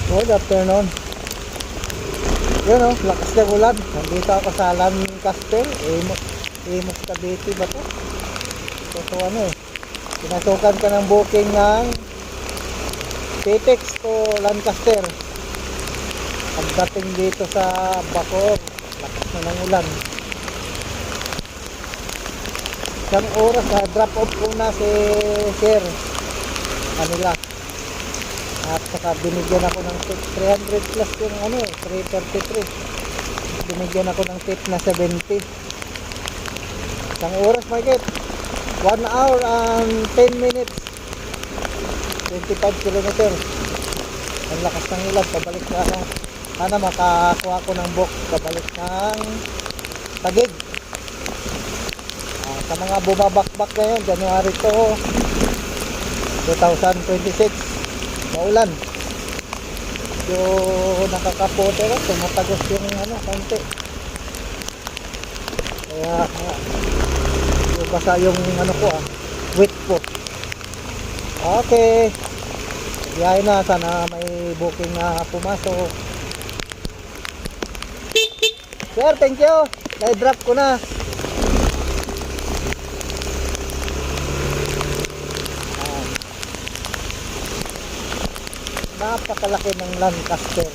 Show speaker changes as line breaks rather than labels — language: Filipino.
Good afternoon. Yun o, lakas ng ulan. Nandito ako sa Lancaster. Imus Cavite ba to? Ito ano eh. Pinasukan ka ng booking ng PTEX to Lancaster. Pagdating dito sa Bacoor, lakas na ng ulan. Isang oras na drop off ko na si Sir Manila. At saka binigyan ako ng tip 300 plus yung ano, 333. Binigyan ako ng tip na 70. Isang oras may get. 1 hour and 10 minutes. 25 kilometers. Ang lakas ng ulan. Pabalik na ako. Sana makakuha ko ng book. Pabalik ng Taguig. Sa mga bumabakbak ngayon, January to 2026. Maulan. Yung nakakapote lang, tumatagos yung ano, konti. Kaya yung basa yung ano ko wet po. Okay. Biyahe na, sana may booking na pumasok. Sir, thank you. Na-drop ko na. Napakalaki ng Lancaster.